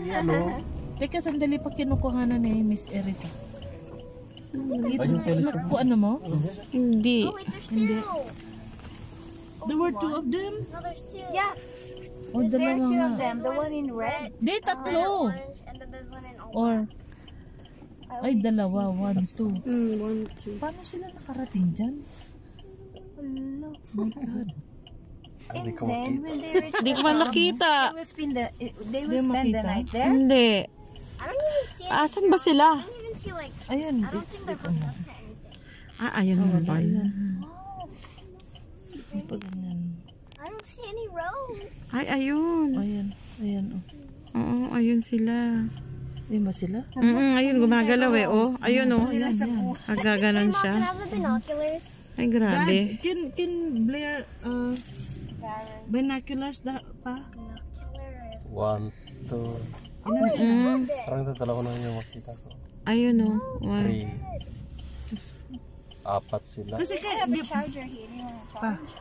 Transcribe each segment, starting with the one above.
Yan o. Teka, sandali pa kinukuhanan ni Miss Erica. Ayun, telescope. Kung ano mo? Hindi. Oh wait, there's two. There were two of them? No, there's two. Yeah, O there are dalawa two nga. of them. The one in red. Di, tatlo. Orange, and then there's one in orange. Or, ay dalawa. 1, 2. 1, 2. Paano sila nakarating dyan? Hello. My God. And then when they reach Hindi ko man nakita. they will spend the Di makita? night there. Hindi. I don't even see. Asan ba sila? I don't even see like. Ayun. I don't think they're hooked up to anything. Ayun na ba yun? Ay, pa ganyan. I don't see any road. Ay, ayun. Ayan. Ayan, oh. Oo, ayun sila. Ayun ba sila? Ayun, gumagalaw eh. Oh, ayun oh. Ayan, yan. Agaganon Mom, can I siya. have the binoculars? Ay, grabe. Dad, can Blair, binoculars pa? Binoculars. 1, 2. Parang dalawa na yung makita ko. Ayun oh. 3. 4 sila. Kasi I have a charger here. Do you want to pa. charge?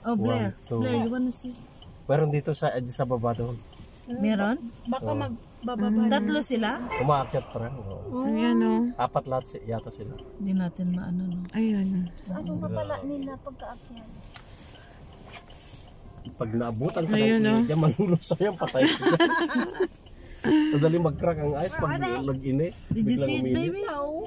Oh, Blair. 1, 2. Blair, you wanna see? Meron dito sa baba doon. Meron? Baka magbababa. Tatlo sila? Umaakyat pa rin. Oo. Ayan oh. 4 lahat yata sila. Hindi natin maano, no? Ayun. So, ano pa pala nila pagka-akyat? Pag naabutan ka Ayun, ng oh. init, manulusaw yung patay. Madali mag-crack ang ice pag nag-init. Did you Biglang see it, uminit. baby? No.